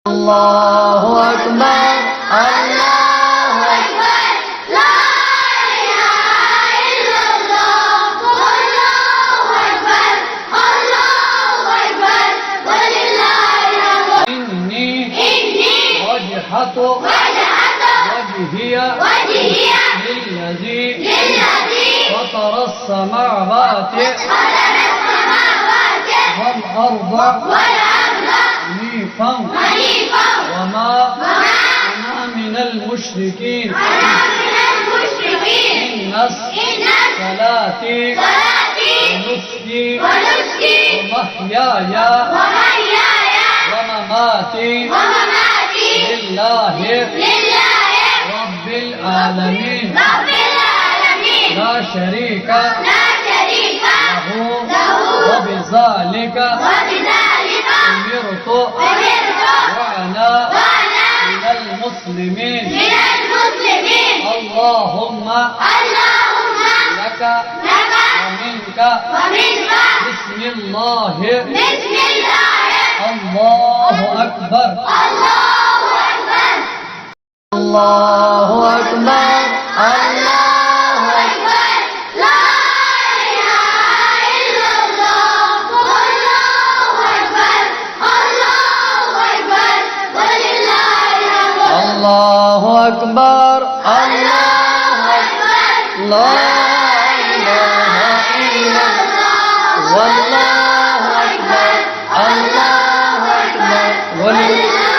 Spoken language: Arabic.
الله أكبر الله أكبر لا إله إلا الله الله أكبر ولله الحمد. إني وجهت وجهي للذي فطر السماوات والأرض حنيفا وما أنا من المشركين. إن صلاتي ونسكي ومحياي ومماتي لله رب العالمين لا شريك له وبذلك أمرت وأنا من المسلمين. اللهم لك ومنك بسم الله الله أكبر الله أكبر الله أكبر لا إله إلا الله الله أكبر ولله الحمد. الله أكبر الله أكبر لا إله إلا الله والله أكبر ولله